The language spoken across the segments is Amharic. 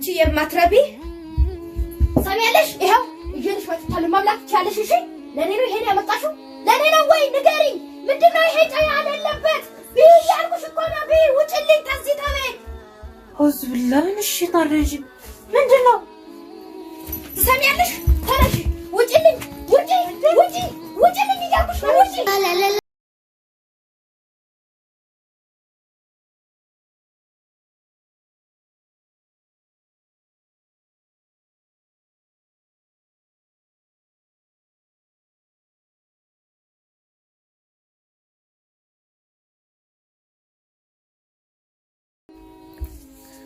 አንቺ የማትረቢ ሰሚያለሽ ይሄው እጄልሽ ወጥቷል ማምላክ ቻለሽ እሺ ለኔ ነው ይሄን ያመጣሽው ለኔ ነው ወይ ንገሪኝ ምንድነው ይሄ ጫያ ያለበት ቢያልኩሽ እኮ ነው ውጭልኝ ከዚህ ተቤት አውዝብላህ እሺ ታረጂ ምንድነው ሰሚያለሽ ተረሽ ውጭልኝ ውጭልኝ እያልኩሽ ነው ውጭ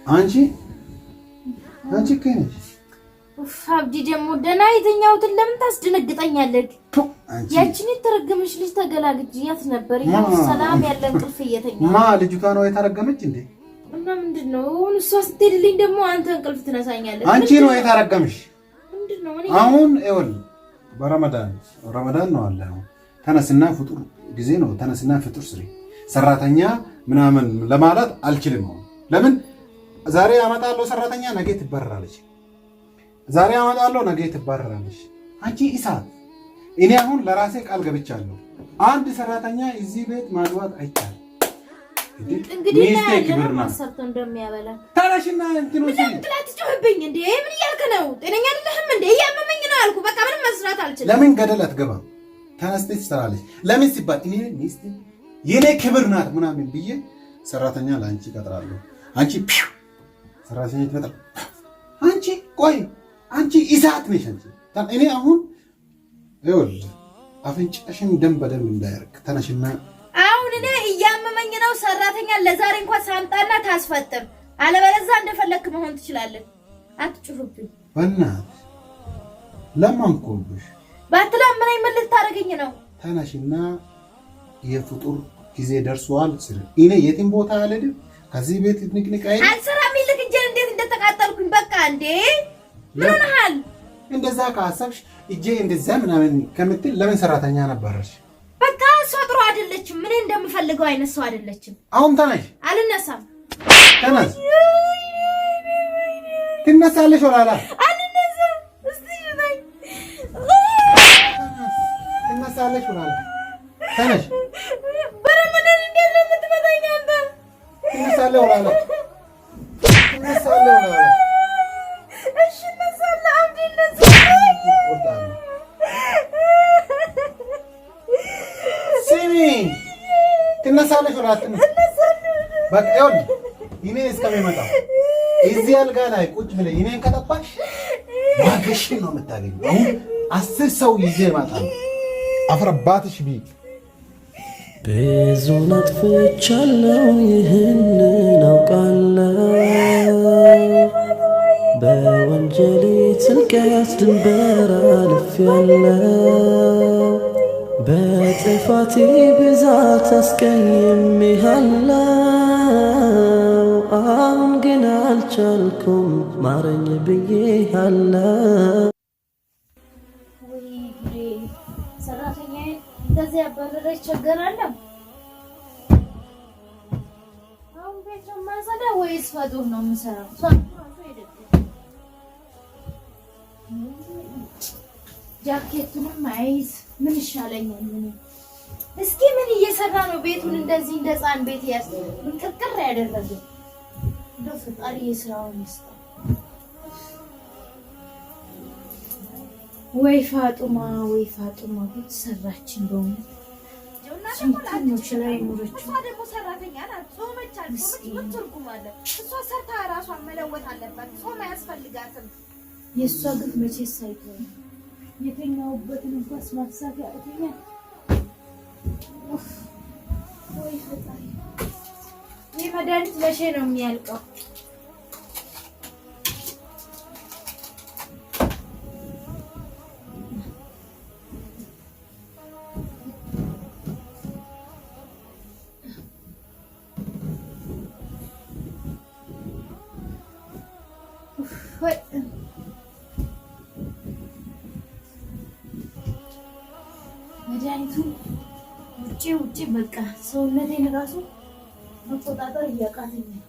አንቺ ከነሽ አብዲ ደግሞ ደና የተኛውትን ለምን ታስደነግጠኛለህ? ያቺን የተረገመች ልጅ ተገላግጂያት ነበር። ያው ሰላም ያለ እንቅልፍ እየተኛ ልጅቷ ነው የተረገመች እንዴ? እና ምንድነው እሷ ስትሄድልኝ ደግሞ አንተ እንቅልፍ ትነሳኛለህ? አንቺ ነው የተረገምሽ። ምንድነው አሁን ይኸውል ረመዳን ነው አለ። ተነስና ፍጡር ጊዜ ነው። ተነስና ፍጡር ስሪ። ሰራተኛ ምናምን ለማለት አልችልም። ለምን ዛሬ አመጣለሁ ሰራተኛ ነገ ትባረራለች። ዛሬ አመጣለሁ ነገ ትባረራለች። አንቺ ኢሳት እኔ አሁን ለራሴ ቃል ገብቻለሁ። አንድ ሰራተኛ እዚህ ቤት ማግባት አይቻልም። እንግዲህ ለምን ማሰርቶ እንደሚያበላ ታራሽና እንትኑ ትላት ጭህብኝ እንዴ ምን ያልከ ነው? ጤነኛ አይደለህም እንዴ? ያመመኝ ነው አልኩ። በቃ ምንም መስራት አልችልም። ለምን ገደል አትገባም? ተነስተሽ ትሰራለች። ለምን ሲባል እኔ ሚስት የኔ ክብር ናት ምናምን ብዬ ሰራተኛ ለአንቺ ቀጥራለሁ። አንቺ ሰራተኛ ትመጣ አንቺ ቆይ አንቺ ኢሳት ነሽ። አንቺ እኔ አሁን ይኸውልህ አፍንጫሽን ደም በደም እንዳያርግ ተነሽና አሁን እኔ እያመመኝ ነው። ሰራተኛ ለዛሬ እንኳን ሳምጣና ታስፈጥር፣ አለበለዚያ እንደፈለክ መሆን ትችላለህ። አትጩህብኝ በእናትህ ለማንኮብሽ ባትለምነኝ ምን ልታረገኝ ነው? ተነሽና የፍጡር ጊዜ ደርሷል ስል እኔ የትም ቦታ አልሄድም። ከዚህ ቤት ንቅንቅ አይደል አልሰራም። ይልቅ እንጀን እንዴት እንደተቃጠልኩኝ በቃ እንዴ ምን ሆነሃል? እንደዛ ካሰብሽ እጄ እንደዛ ምናምን ከምትል ለምን ሰራተኛ ነበርሽ? በቃ እሷ ጥሩ አይደለችም። ምን እንደምፈልገው አይነት ሰው አይደለችም። አሁን ተነሽ። አልነሳም። ተነስ። ትነሳለሽ ወላላ? አልነሳም። እስቲ ነኝ። ትነሳለሽ ወላላ? ተነሽ። በረመዳን እንዴት ነው የምትመጣኝ አንተ? ትነሳለሽ ወላላ? ትነሳለሽ ወላላ? እሺ እነሳለሁ። አብዲ እነሳለሁ። ሲሚ ትነሳለሽ ወላላ? በቃ ይኸውልህ እኔ እስከሚመጣ እዚህ አልጋ ላይ ቁጭ ብለህ እኔን ከጠባሽ ዋጋሽን ነው የምታገኘው። አሁን 10 ሰው ይዤ እመጣለሁ። አፍረባትሽ ቢ ብዙ ነጥፍቻለሁ ይህንን አውቃለሁ። በወንጀሌ ጥልቀት ድንበር አልፌያለሁ። በጥፋቴ ብዛት አስቀይሜሃለሁ። አሁን ግን አልቻልኩም ማረኝ ብዬሃለሁ። ሰራተኛዬ እንደዚህ ያባረረች ቸገራለሁ። አሁን ቤት ነው የማጸዳ ወይስ ፈጡር ነው የምሰራው? ጃኬቱንም አይዝ ምን ይሻለኛል? ምን እስኪ ምን እየሰራ ነው ቤቱን እንደዚህ እንደ ሕፃን ቤት ያስ ምን ቅርቅር ያደረገው? እንደው ፈጣሪ የስራውን ይስጣ። ወይ ፋጡማ ጉድ ሰራችን በእውነት ጆናታን ላይ ኑሮች ደግሞ ሰራተኛ ናት። ጾመቻል ምን ትርጉም አለ? እሷ ሰርታ ራሷን መለወጥ አለባት። ጾም አያስፈልጋትም። የእሷ ግፍ መቼስ ሳይሆን የተኛውበትን እንኳን ማሳካ ያተኛል። ወይ ፈጣሪ ይህ መድኃኒት መቼ ነው የሚያልቀው? መድኃኒቱ ውጪ በቃ ሰውነቴን ራሱ መቆጣጠር እያቃተኝ ነው።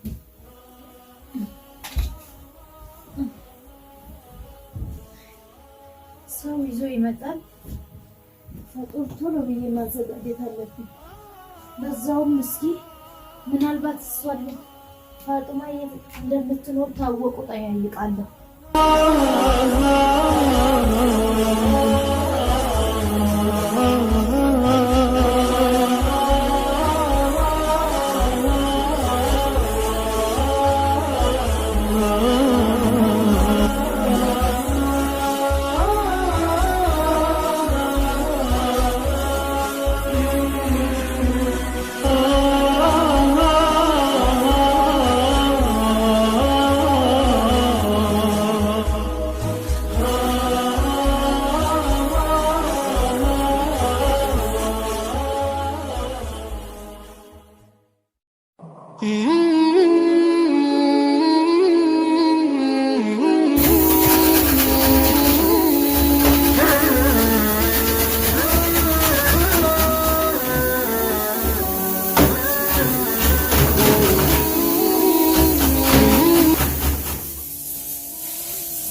ሰው ይዞ ይመጣል። ፈጡር ቶሎ ብዬ ማዘጋጀት አለብኝ። በዛውም እስኪ ምናልባት እሷን ፋጡማ እንደምትኖር ታወቁ ጠያይቃለሁ።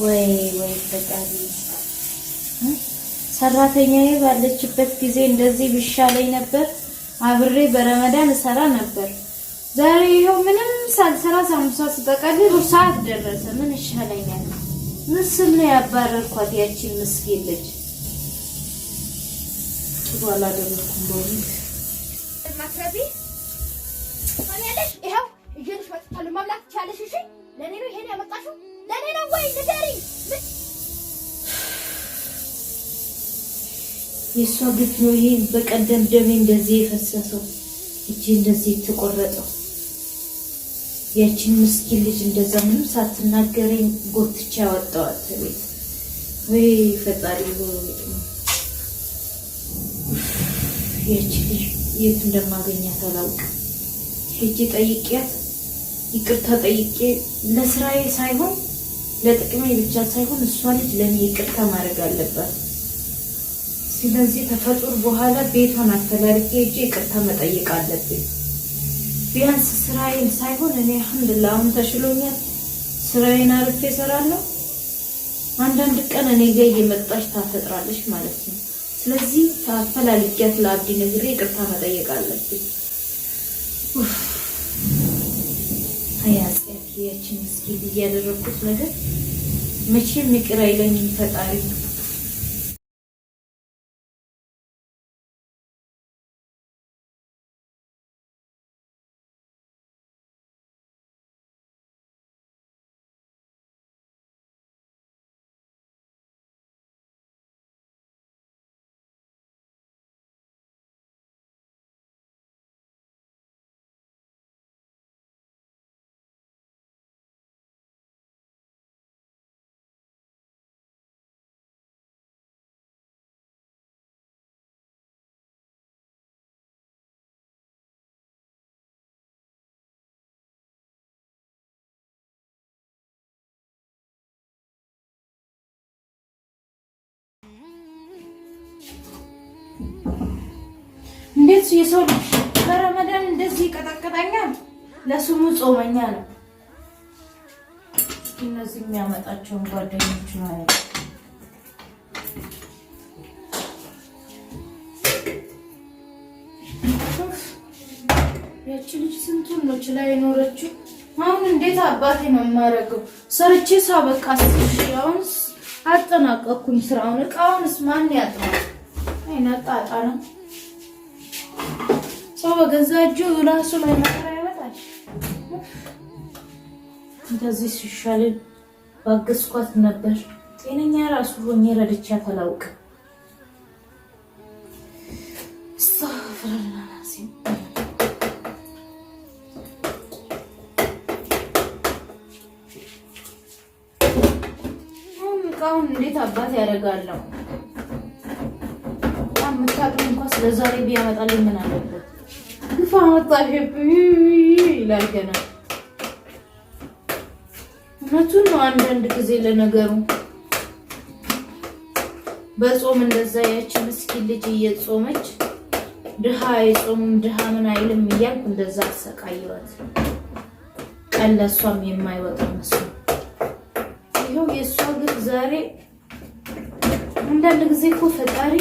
ወይ ፈጣሪ ሰራተኛዬ ባለችበት ጊዜ እንደዚህ ቢሻለኝ ነበር። አብሬ በረመዳን እሰራ ነበር። ዛሬ ይሄው ምንም ሳልሰራ ሳምሳ ስጠቀልል ሰዓት ደረሰ። ምን ይሻለኛል? ምስል ነው ያባረርኳት ያቺን ምስኪን ልጅ። ወላ ደረኩም በእውነት ማክረቢ ታኛለሽ። ይሄው እጄንሽ ወጥቷል። ማብላት ትቻለሽ። እሺ ለኔ ነው ይሄን ያመጣሽው? ለኔ ነው ወይ ንገሪኝ። የሷ ግፍ ነው ይሄ። በቀደም ደሜ እንደዚህ የፈሰሰው እጄ እንደዚህ የተቆረጠው ያቺን ምስኪን ልጅ እንደዛ ምንም ሳትናገረኝ ጎትቼ ያወጣዋት ቤት። ወይ ፈጣሪ ሆይ ያቺ ልጅ የት እንደማገኛት አላውቅም። ሄጄ ጠይቄያት ይቅርታ ጠይቄ ለስራዬ ሳይሆን ለጥቅሜ ብቻ ሳይሆን እሷ ልጅ ለኔ ይቅርታ ማድረግ አለባት። ስለዚህ ተፈጥሮ በኋላ ቤቷን አፈላልጌ ሄጄ ይቅርታ መጠየቅ አለብኝ። ቢያንስ ስራዬን ሳይሆን እኔ አልሐምዱሊላህ አሁን ተሽሎኛል። ስራዬን አርፌ እሰራለሁ። አንዳንድ ቀን እኔ ጋር እየመጣች ታፈጥራለች ማለት ነው። ስለዚህ ታፈላልጊያት ለአብዲ ነግሬ ይቅርታ መጠየቅ አለብኝ። አያስያት ያቺን ምስኪን እያደረኩት ነገር መቼም ይቅር አይለኝም ፈጣሪ። እንዴት የሰው ልጅ በረመዳን እንደዚህ ይቀጠቅጠኛል? ለስሙ ጾመኛ ነው። እነዚህ የሚያመጣቸውን ጓደኞች ነው አይደል? ያቺ ልጅ ስንቱን ነው ችላ የኖረችው። አሁን እንዴት አባቴ ነው የማደርገው? ሰርቼ ሳበቃ አሁን አጠናቀቅኩኝ ስራውን። እቃውንስ ማን ያጥራል? አይናጣጣ ነው ሰው በገዛ እጁ ራሱ ላይ መከራ ያመጣል። እንደዚህ ሲሻልን ባገዝኳት ነበር። ጤነኛ ራሱ ሆኜ ረድቻት አላውቅም። እቃውን እንዴት አባት ያደርጋለሁ? ምታጥም እንኳን ስለዛሬ ቢያመጣልኝ ምን አለበት? ግፋ መጣሽብኝ ይላል ገና። እውነቱን ነው። አንዳንድ ጊዜ ለነገሩ በጾም እንደዛ ያቺ ምስኪን ልጅ እየጾመች ድሃ አይጾምም ድሃ ምን አይልም እያልኩ እንደዛ አሰቃየዋት። ቀን ለሷም የማይወጣ መስሎ ይኸው የሷ ግፍ ዛሬ አንዳንድ ጊዜ እኮ ፈጣሪ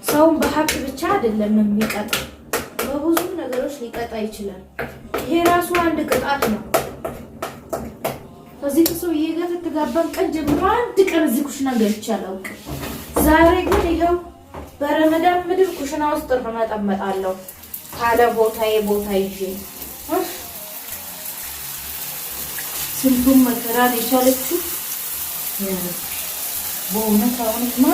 ሰውን በሀብት ብቻ አይደለም የሚቀጣ፣ በብዙ ነገሮች ሊቀጣ ይችላል። ይሄ ራሱ አንድ ቅጣት ነው። ከዚህ ከሰውዬ ጋር ከተጋባን ቀን ጀምሮ አንድ ቀን እዚህ ኩሽና ገብቼ አላውቅም። ዛሬ ግን ይኸው በረመዳን ምድር ኩሽና ውስጥ እርመጠመጣለሁ ካለ ቦታዬ ቦታ ይዤ። ስንቱን መከራን የቻለችው በእውነት አሁንማ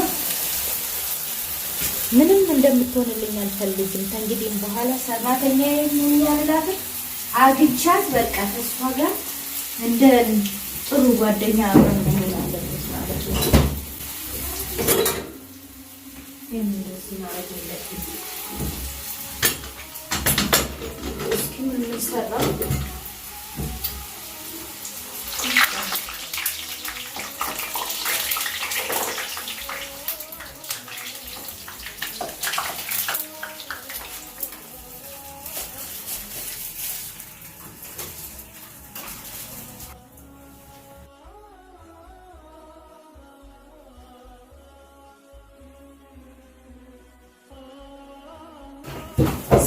ምንም እንደምትሆንልኝ አልፈልግም። ከእንግዲህ በኋላ ሰራተኛ የሚያልላት አግቻት በቃ ተስፋ ጋር እንደ ጥሩ ጓደኛ አብረን መሆን አለበት ማለት ነው። እንደዚህ ማለት የለብኝም። እስኪ ምን እንሰራው?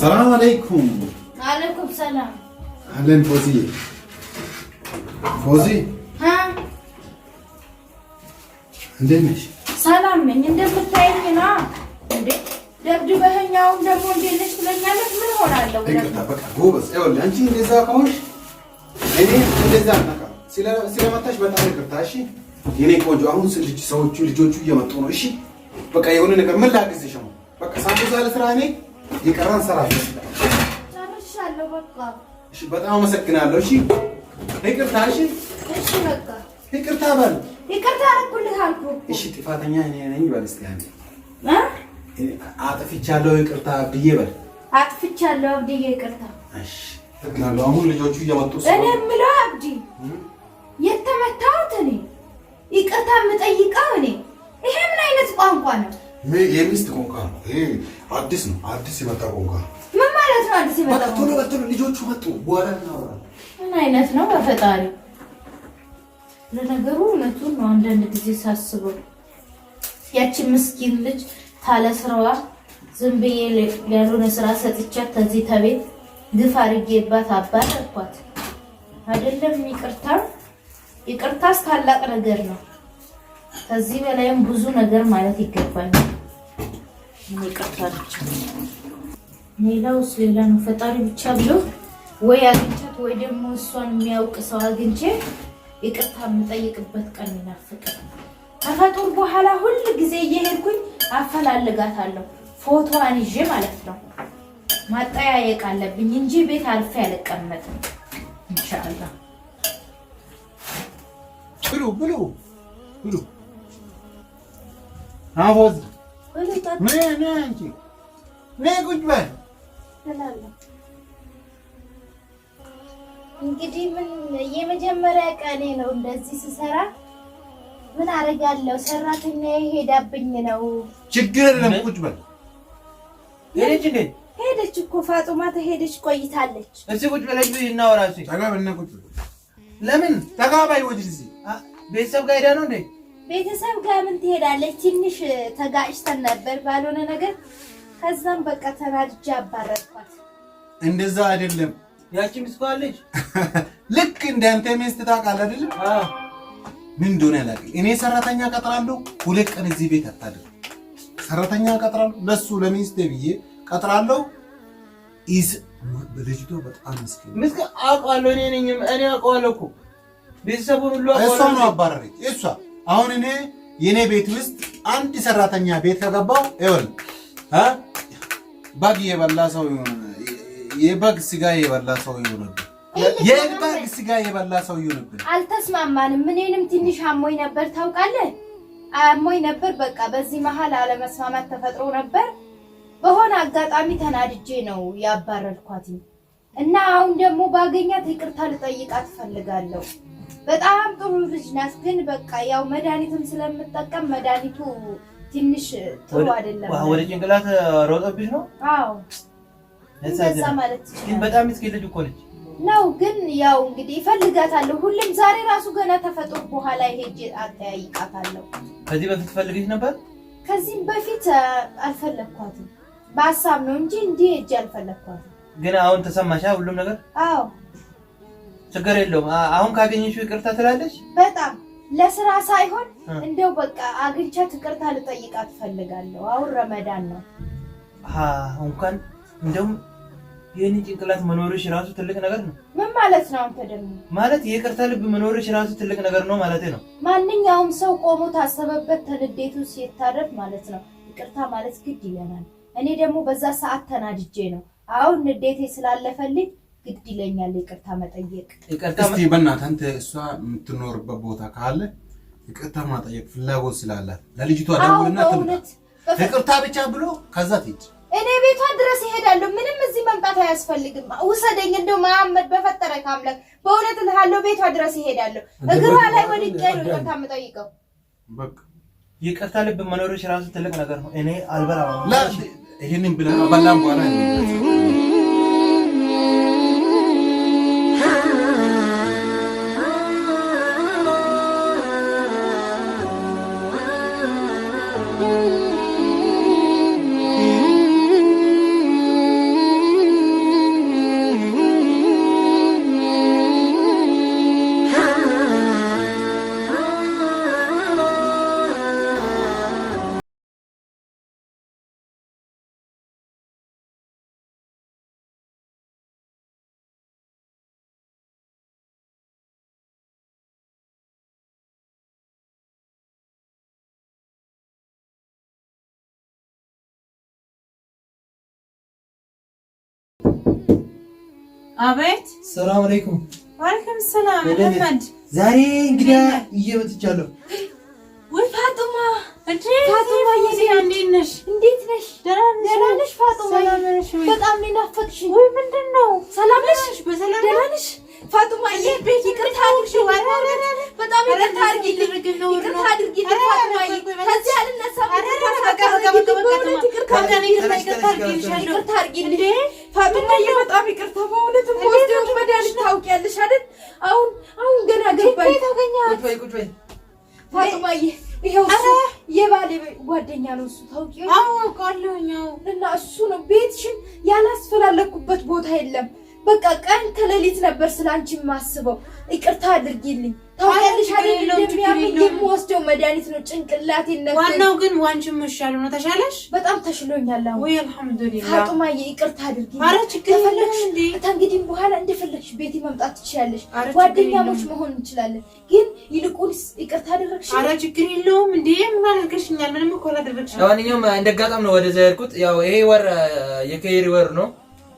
ሰላም አለይኩም። አለይኩም ሰላም። አለን ፎዚ እንዴት ነሽ? ሰላም ነኝ። እንደምታየኝ ነው እንዴ? ደብድበኸኛውን ደግሞ እንዴት ነሽ ትለኛለህ? ምን ሆናለሁ? በቃ ጎበዝ። ይኸውልህ አንቺ እንደዛ ከሆንሽ እኔ እንደዛ አልነካም። ስለመታሽ በጣም ይቅርታ። እሺ የኔ ቆንጆ፣ አሁን ልጆቹ እየመጡ ነው። እሺ በቃ የሆነ ነገር ምን ላግዝሽ ነው? በቃ ሳምቡዛ ለስራ እኔ የቀረን ሰራ ጨርሻለሁ። በቃ እሺ፣ በጣም አመሰግናለሁ። እሺ ይቅርታ። እሺ እሺ፣ በቃ ይቅርታ በል። ይቅርታ አልኩልህ አልኩህ። እሺ ጥፋተኛ እኔ ነኝ በል። እስኪ አንዴ አጥፍቻለሁ ይቅርታ ብዬ በል። አጥፍቻለሁ አብዲዬ ይቅርታ። እሺ አመሰግናለሁ። አሁን ልጆቹ እየመጡ እኔ የምለው አብዲ የተመታሁት እኔ፣ ይቅርታ የምጠይቀው እኔ። ይሄ ምን አይነት ቋንቋ ነው? የሚስት ቋንቋ ነው ይሄ። አዲስ ነው፣ አዲስ የመጣ ቋንቋ ነው። ምን ማለት ነው አዲስ የመጣ ቋንቋ? ቶሎ ልጆቹ መጡ፣ በኋላ እናወራለን። ምን አይነት ነው በፈጣሪ? ለነገሩ እውነቱን ነው። አንዳንድ ጊዜ ሳስበው ያቺ ምስኪን ልጅ ታለ ስራዋ ዝም ብዬ ያልሆነ ስራ ሰጥቻት ከዚህ ተቤት ግፍ አድርጌባት አባረርኳት አይደለም። ይቅርታስ ታላቅ ነገር ነው። ከዚህ በላይም ብዙ ነገር ማለት ይገባኛል። ይቅርታ ብቻ ሌላውስ ሌላ ነው። ፈጣሪ ብቻ ብሎ ወይ አግኝቻት ወይ ደግሞ እሷን የሚያውቅ ሰው አግኝቼ ይቅርታ የምጠይቅበት ቀን ይናፍቃል። ከፈጡር በኋላ ሁሉ ጊዜ እየሄድኩኝ አፈላልጋታለሁ፣ ፎቶዋን ይዤ ማለት ነው። ማጠያየቅ አለብኝ እንጂ ቤት አልፌ አልቀመጥም። ኢንሻአላህ ብሉ አቦዝ ምን አንቺ ቁጭ በል። እንግዲህ ምን የመጀመሪያ ቀኔ ነው እንደዚህ ስሰራ። ምን አደርጋለሁ? ሰራተኛዬ ሄዳብኝ ነው። ችግር የለም ቁጭ በል። ሄደች እኮ ፋጡማ ተሄደች ቆይታለች። እዚህ ቁጭ በለሽ እናወራ። እሺ ተጋበና ቁጭ በል። ለምን ተጋባይ ወዲህ እዚህ ቤተሰብ ጋር ሄዳ ነው እንዴ? ቤተሰብ ጋር ምን ትሄዳለች? ትንሽ ተጋጭተን ነበር ባልሆነ ነገር። ከዛም በቃ ተናድጄ አባረርኳት። እንደዛ አይደለም። ያቺ ሚስት አለች ልክ እንዳንተ ሚስት ታውቃለህ አይደል? አዎ። ምን እንደሆነ አላውቅም። እኔ ሰራተኛ ቀጥራለሁ፣ 2 ቀን እዚህ ቤት አታድር። ሰራተኛ ቀጥራለሁ፣ ለሱ ለሚስቴ ብዬ ቀጥራለሁ። ልጅቷ በጣም ምስኪን አውቃለሁ። እኔ አውቃለሁ እኮ ቤተሰቡን ሁሉ አውቃለሁ። እሷ ነው አባረረች። እሷ አሁን የኔ ቤት ውስጥ አንድ ሰራተኛ ቤት ከገባው በግ የበላ ሰው ይሆናል። የበግ ስጋ የበላ ሰው ይሆናል። የበግ ስጋ የበላ ሰው ይሆናል። አልተስማማንም። እኔንም ትንሽ አሞኝ ነበር ታውቃለህ፣ አሞኝ ነበር። በቃ በዚህ መሀል አለመስማማት ተፈጥሮ ነበር። በሆነ አጋጣሚ ተናድጄ ነው ያባረርኳት እና አሁን ደግሞ ባገኛት ይቅርታ ልጠይቃት ፈልጋለሁ። በጣም ጥሩ ልጅ ናት፣ ግን በቃ ያው መድኃኒትም ስለምጠቀም መድኃኒቱ ትንሽ ጥሩ አይደለም። ወደ ጭንቅላት ሮጠብሽ ነው? አዎ እንደዛ ማለት ግን በጣም ምስኪን ልጅ እኮ ነች። ነው ግን ያው እንግዲህ እፈልጋታለሁ ሁሌም ዛሬ ራሱ ገና ተፈጥሮ በኋላ ሄጄ አጠያይቃታለሁ። ከዚህ በፊት ፈልግሽ ነበር? ከዚህም በፊት አልፈለኳትም በሐሳብ ነው እንጂ እንዲህ ሄጄ አልፈለኳትም። ግን አሁን ተሰማሽ ሁሉም ነገር? አዎ ችግር የለውም። አሁን ካገኘሽው ይቅርታ ትላለሽ? በጣም ለስራ ሳይሆን እንደው በቃ አግኝቻት ይቅርታ ልጠይቃት ፈልጋለሁ። አሁን ረመዳን ነው። እንኳን እንደውም የኔ ጭንቅላት መኖርሽ ራሱ ትልቅ ነገር ነው። ምን ማለት ነው? አንተ ደግሞ ማለት የይቅርታ ልብ መኖርሽ ራሱ ትልቅ ነገር ነው ማለት ነው። ማንኛውም ሰው ቆሞ ታሰበበት ተንዴቱ ሲታረፍ ማለት ነው ይቅርታ ማለት ግድ ይለናል። እኔ ደግሞ በዛ ሰዓት ተናድጄ ነው። አሁን ንዴቴ ስላለፈልኝ ግድ ይለኛል ይቅርታ መጠየቅ። እስቲ በእናትህ አንተ እሷ የምትኖርበት ቦታ ካለ ይቅርታ ማጠየቅ ፍላጎት ስላላት ለልጅቷ ደውልና ትምጣ። ይቅርታ ብቻ ብሎ ከዛ ትሄድ። እኔ ቤቷ ድረስ እሄዳለሁ። ምንም እዚህ መምጣት አያስፈልግም። ውሰደኝ እንደው መሐመድ በፈጠረ ካምለክ በእውነት እልሃለሁ ቤቷ ድረስ እሄዳለሁ። እግሯ ላይ ወድቄ ነው ይቅርታ የምጠይቀው። በቃ ይቅርታ ልብ መኖርሽ ራሱ ትልቅ ነገር ነው። እኔ አልበላም ላ ይሄንን ብለህ በላም በኋላ አቤት። ሰላም አለይኩም። ወአለይኩም ሰላም መሐመድ። ዛሬ እንግዲህ እየመጥቻለሁ። ወይ ፋጡማ እንዴ ፋጡማ እንዴት ነሽ? እንዴት ነሽ? ደህና ነሽ ፋጡማ? በጣም ናፈቅሽኝ። ወይ ምንድነው? ሰላም ነሽ? በሰላም ደህና ነሽ ፋጡማ? ቤት ይቅርታ አድርጊልኝ። በጣም ይቅርታ አድርጊልኝ። ይቅርታ አድርጊልኝ ፋጡማ። ከዚህ አልነሳም። ይቅርታ አድርጊልኝ ፋጡማ። በጣም ይቅርታ በእውነት ወስደው መድኃኒት ታውቂያለሽ አይደል? አሁን ገና ገባኝ። ቁጭ በይ ፋጡማዬ ይሄው እሱ የባሌ ጓደኛ ነው። እሱ ታውቂው? አዎ አውቃለሁ። እና እሱ ነው ቤትሽን ያላስፈላለኩበት ቦታ የለም። በቃ ቀን ከሌሊት ነበር ስላንቺ ማስበው። ይቅርታ አድርጊልኝ። ታውቂያለሽ አይደል እንደሚያመኝ የምወስደው መድኃኒት ነው ጭንቅላቴን ነበር። ዋናው ግን ዋንቺ መሻል ነው። ተሻለሽ? በጣም ተሽሎኛል አሁን። ወይ አልሐምዱሊላህ። ፋጡማዬ ይቅርታ አድርጊልኝ። ኧረ ችግር የለም እንዴ። ከእንግዲህ በኋላ እንደፈለግሽ ቤቴ መምጣት ትችያለሽ። ጓደኛሞች መሆን እንችላለን። ግን ይልቁንስ ይቅርታ አደረግሽ? ኧረ ችግር የለውም እንዴ። ምን አደረግሽኛል? ምንም እኮ አላደረግሽም። ለማንኛውም እንደጋጣም ነው ወደዛ ያልኩት። ያው ይሄ ወር የከይሪ ወር ነው።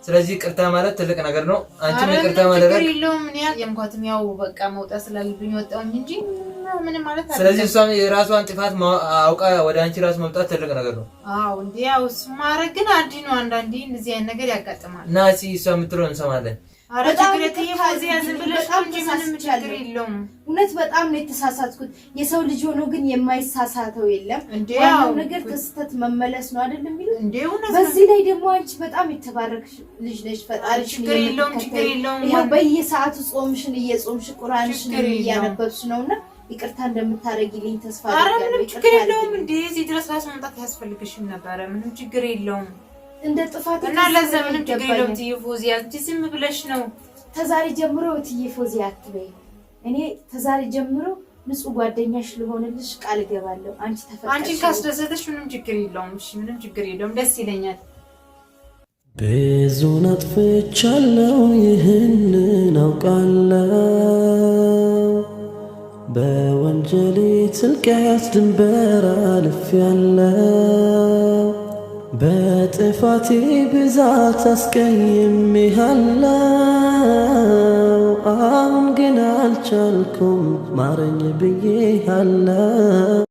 ስለዚህ ይቅርታ ማለት ትልቅ ነገር ነው። አንቺም ይቅርታ ማድረግ ችግር የለውም። እኔ ያምኳትም ያው በቃ መውጣት ስላለብኝ ወጣሁኝ እንጂ ምንም ማለት አይደለም። ስለዚህ እሷም የራሷን ጥፋት አውቃ ወደ አንቺ ራስ መምጣት ትልቅ ነገር ነው። አዎ እንዴ ያው ማረግ ግን አዲ ነው። አንዳንዴ እንደዚህ አይነት ነገር ያጋጥማል። እና እሷ የምትለው እንሰማለን። ኧረ ችግር የለም ብለሽ እንጂ ምንም ችግር የለውም። እውነት በጣም ነው የተሳሳትኩት። የሰው ልጅ ሆኖ ግን የማይሳሳተው የለም። ዋናው ነገር ከስተት መመለስ ነው አይደል የሚሉት? በዚህ ላይ ደግሞ አንቺ በጣም የተባረክሽ ልጅ ነሽ። ፈጣሪሽ ችግር የለውም። ይሄው በየሰዓቱ ጾምሽን እየጾምሽ ቁርአንሽን እያነበብሽ ነውና ይቅርታ እንደምታረጊልኝ ተስፋ አደርጋለሁ። ችግር የለውም። እንዴ እዚህ ድረስ ራስ መምጣት ያስፈልግሽም ነበር። ምንም ችግር የለውም። እንደ ጥፋት እና ለዛ ምንም ችግር የለውም። ትዬ ፎዚያ አንቺ ዝም ብለሽ ነው። ተዛሬ ጀምሮ ትዬ ፎዚያ አትበይ። እኔ ተዛሬ ጀምሮ ንጹህ ጓደኛሽ ልሆንልሽ ቃል እገባለሁ። አንቺ ተፈቀሽ አንቺን ካስደሰተሽ ምንም ችግር የለውም። እሺ ምንም ችግር የለውም። ደስ ይለኛል። ብዙ ነጥፍቻለሁ ይህንን አውቃለሁ። በወንጀሌ ጥልቀት ድንበር አልፌያለሁ። በጥፋቴ ብዛት አስቀይሜሃለሁ። አሁን ግን አልቻልኩም ማረኝ ብዬሃለሁ።